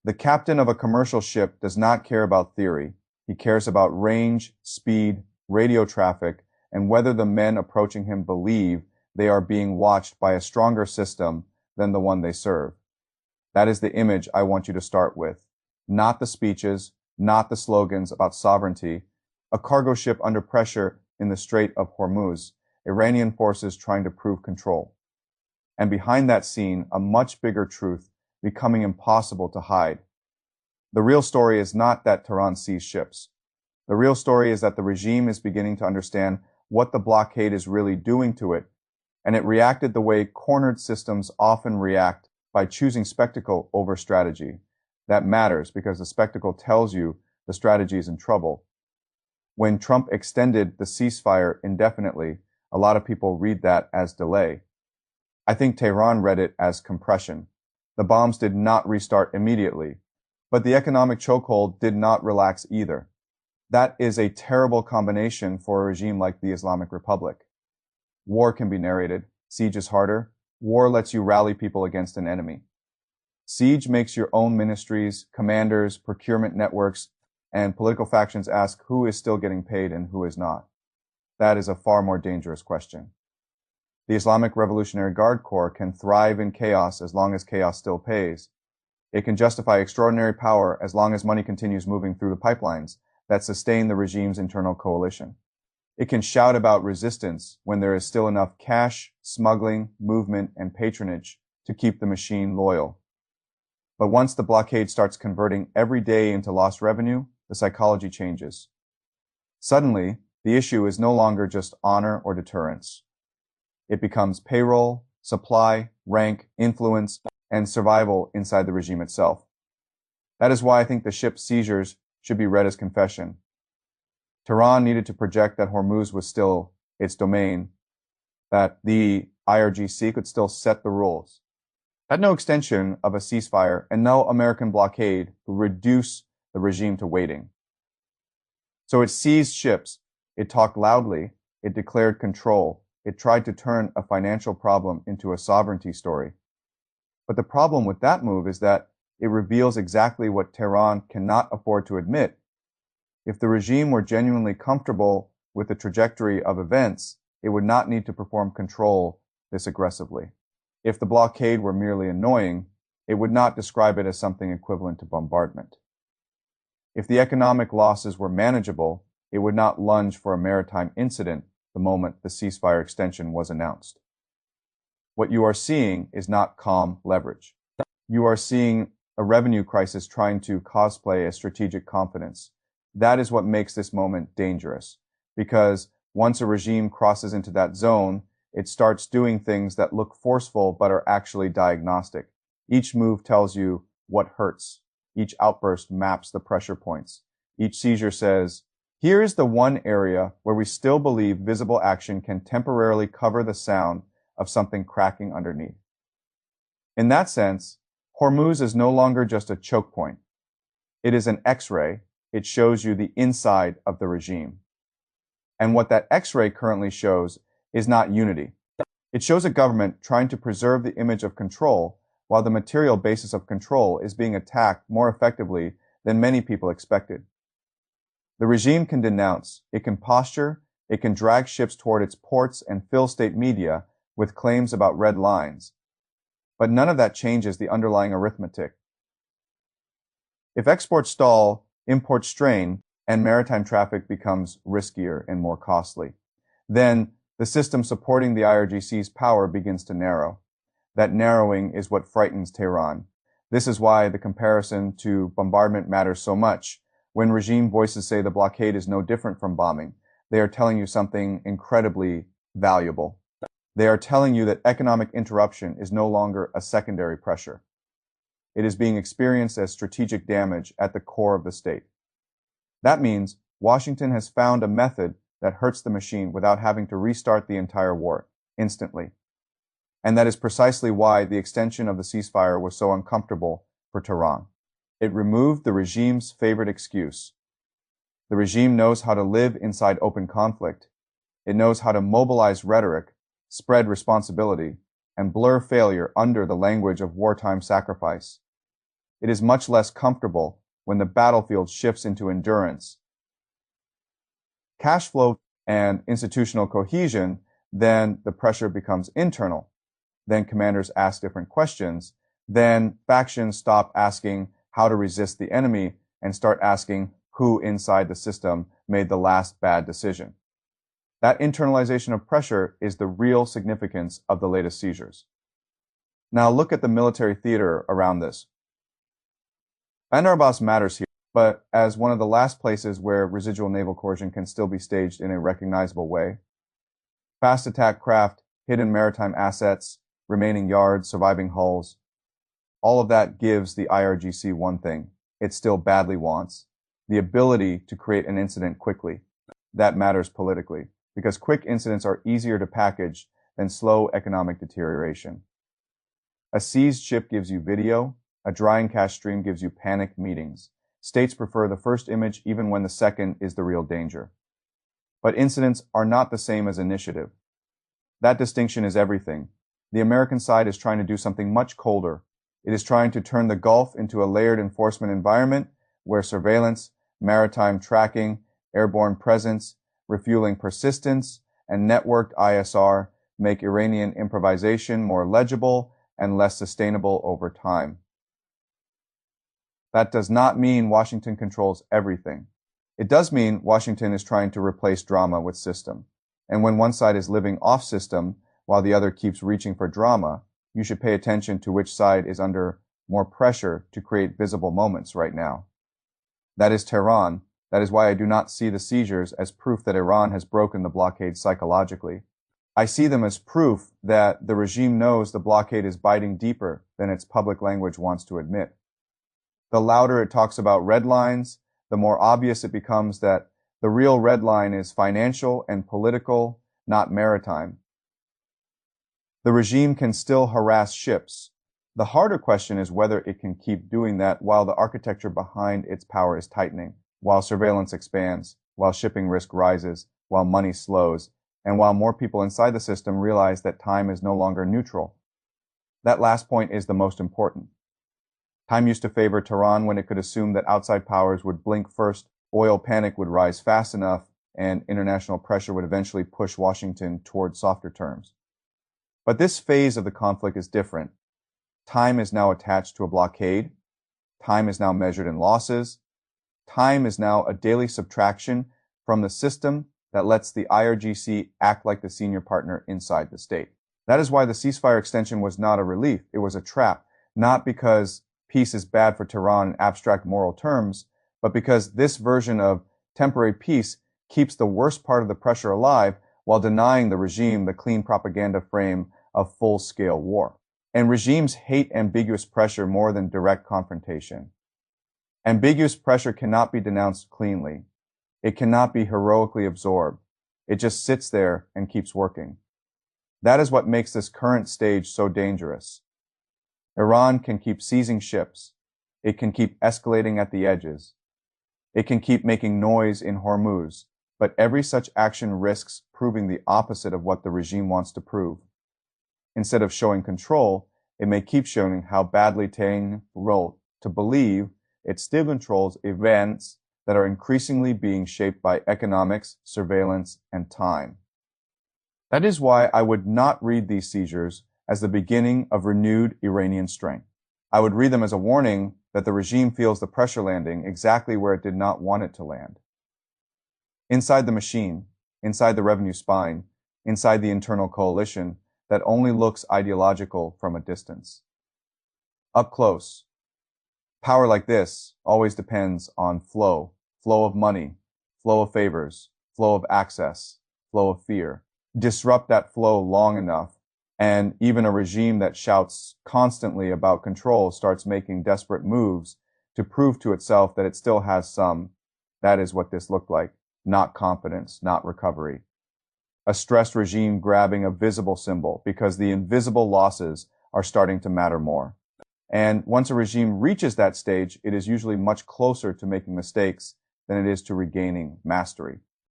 The captain of a commercial ship does not care about theory. He cares about range, speed, radio traffic, and whether the men approaching him believe they are being watched by a stronger system than the one they serve. That is the image I want you to start with. Not the speeches, not the slogans about sovereignty. A cargo ship under pressure in the Strait of Hormuz, Iranian forces trying to prove control. And behind that scene, a much bigger truth becoming impossible to hide. The real story is not that Tehran seized ships. The real story is that the regime is beginning to understand what the blockade is really doing to it, and it reacted the way cornered systems often react, by choosing spectacle over strategy. That matters because the spectacle tells you the strategy is in trouble. When Trump extended the ceasefire indefinitely, a lot of people read that as delay. I think Tehran read it as compression. The bombs did not restart immediately, but the economic chokehold did not relax either. That is a terrible combination for a regime like the Islamic Republic. War can be narrated. Siege is harder. War lets you rally people against an enemy. Siege makes your own ministries, commanders, procurement networks, and political factions ask who is still getting paid and who is not. That is a far more dangerous question. The Islamic Revolutionary Guard Corps can thrive in chaos as long as chaos still pays. It can justify extraordinary power as long as money continues moving through the pipelines that sustain the regime's internal coalition. It can shout about resistance when there is still enough cash, smuggling, movement, and patronage to keep the machine loyal. But once the blockade starts converting every day into lost revenue, the psychology changes. Suddenly, the issue is no longer just honor or deterrence. It becomes payroll, supply, rank, influence, and survival inside the regime itself. That is why I think the ship's seizures should be read as confession. Tehran needed to project that Hormuz was still its domain, that the IRGC could still set the rules, that no extension of a ceasefire and no American blockade would reduce the regime to waiting. So it seized ships, it talked loudly, it declared control, it tried to turn a financial problem into a sovereignty story. But the problem with that move is that it reveals exactly what Tehran cannot afford to admit. If the regime were genuinely comfortable with the trajectory of events, it would not need to perform control this aggressively. If the blockade were merely annoying, it would not describe it as something equivalent to bombardment. If the economic losses were manageable, it would not lunge for a maritime incident the moment the ceasefire extension was announced. What you are seeing is not calm leverage. You are seeing a revenue crisis trying to cosplay as strategic confidence. That is what makes this moment dangerous, because once a regime crosses into that zone, it starts doing things that look forceful but are actually diagnostic. Each move tells you what hurts. Each outburst maps the pressure points. Each seizure says, here is the one area where we still believe visible action can temporarily cover the sound of something cracking underneath. In that sense, Hormuz is no longer just a choke point. It is an X-ray. It shows you the inside of the regime. And what that X-ray currently shows is not unity. It shows a government trying to preserve the image of control while the material basis of control is being attacked more effectively than many people expected. The regime can denounce, it can posture, it can drag ships toward its ports and fill state media with claims about red lines. But none of that changes the underlying arithmetic. If exports stall, imports strain, and maritime traffic becomes riskier and more costly, then the system supporting the IRGC's power begins to narrow. That narrowing is what frightens Tehran. This is why the comparison to bombardment matters so much. When regime voices say the blockade is no different from bombing, they are telling you something incredibly valuable. They are telling you that economic interruption is no longer a secondary pressure. It is being experienced as strategic damage at the core of the state. That means Washington has found a method that hurts the machine without having to restart the entire war instantly. And that is precisely why the extension of the ceasefire was so uncomfortable for Tehran. It removed the regime's favorite excuse. The regime knows how to live inside open conflict. It knows how to mobilize rhetoric, spread responsibility, and blur failure under the language of wartime sacrifice. it is much less comfortable when the battlefield shifts into endurance, cash flow, and institutional cohesion. Then the pressure becomes internal. Then commanders ask different questions. Then factions stop asking how to resist the enemy and start asking who inside the system made the last bad decision. That internalization of pressure is the real significance of the latest seizures. Now look at the military theater around this. Bandar Abbas matters here, but as one of the last places where residual naval coercion can still be staged in a recognizable way. Fast attack craft, hidden maritime assets, remaining yards, surviving hulls. All of that gives the IRGC one thing it still badly wants: the ability to create an incident quickly. That matters politically, because quick incidents are easier to package than slow economic deterioration. A seized ship gives you video, a drying cash stream gives you panicked meetings. States prefer the first image even when the second is the real danger. But incidents are not the same as initiative. That distinction is everything. The American side is trying to do something much colder. It is trying to turn the Gulf into a layered enforcement environment where surveillance, maritime tracking, airborne presence, refueling persistence, and networked ISR make Iranian improvisation more legible and less sustainable over time. That does not mean Washington controls everything. It does mean Washington is trying to replace drama with system. And when one side is living off system while the other keeps reaching for drama, you should pay attention to which side is under more pressure to create visible moments right now. That is Tehran. That is why I do not see the seizures as proof that Iran has broken the blockade psychologically. I see them as proof that the regime knows the blockade is biting deeper than its public language wants to admit. The louder it talks about red lines, the more obvious it becomes that the real red line is financial and political, not maritime. The regime can still harass ships. The harder question is whether it can keep doing that while the architecture behind its power is tightening, while surveillance expands, while shipping risk rises, while money slows, and while more people inside the system realize that time is no longer neutral. That last point is the most important. Time used to favor Tehran when it could assume that outside powers would blink first, oil panic would rise fast enough, and international pressure would eventually push Washington toward softer terms. But this phase of the conflict is different. Time is now attached to a blockade. Time is now measured in losses. Time is now a daily subtraction from the system that lets the IRGC act like the senior partner inside the state. That is why the ceasefire extension was not a relief. It was a trap, not because peace is bad for Tehran in abstract moral terms, but because this version of temporary peace keeps the worst part of the pressure alive while denying the regime the clean propaganda frame of full-scale war. And regimes hate ambiguous pressure more than direct confrontation. Ambiguous pressure cannot be denounced cleanly. It cannot be heroically absorbed. It just sits there and keeps working. That is what makes this current stage so dangerous. Iran can keep seizing ships. It can keep escalating at the edges. It can keep making noise in Hormuz, but every such action risks proving the opposite of what the regime wants to prove. Instead of showing control, it may keep showing how badly Tehran wrote to believe it still controls events that are increasingly being shaped by economics, surveillance, and time. That is why I would not read these seizures as the beginning of renewed Iranian strength. I would read them as a warning that the regime feels the pressure landing exactly where it did not want it to land. Inside the machine, inside the revenue spine, inside the internal coalition that only looks ideological from a distance. Up close, power like this always depends on flow of money, flow of favors, flow of access, flow of fear. Disrupt that flow long enough, and even a regime that shouts constantly about control starts making desperate moves to prove to itself that it still has some. That is what this looked like. Not confidence, not recovery. A stressed regime grabbing a visible symbol because the invisible losses are starting to matter more. And once a regime reaches that stage, it is usually much closer to making mistakes than it is to regaining mastery.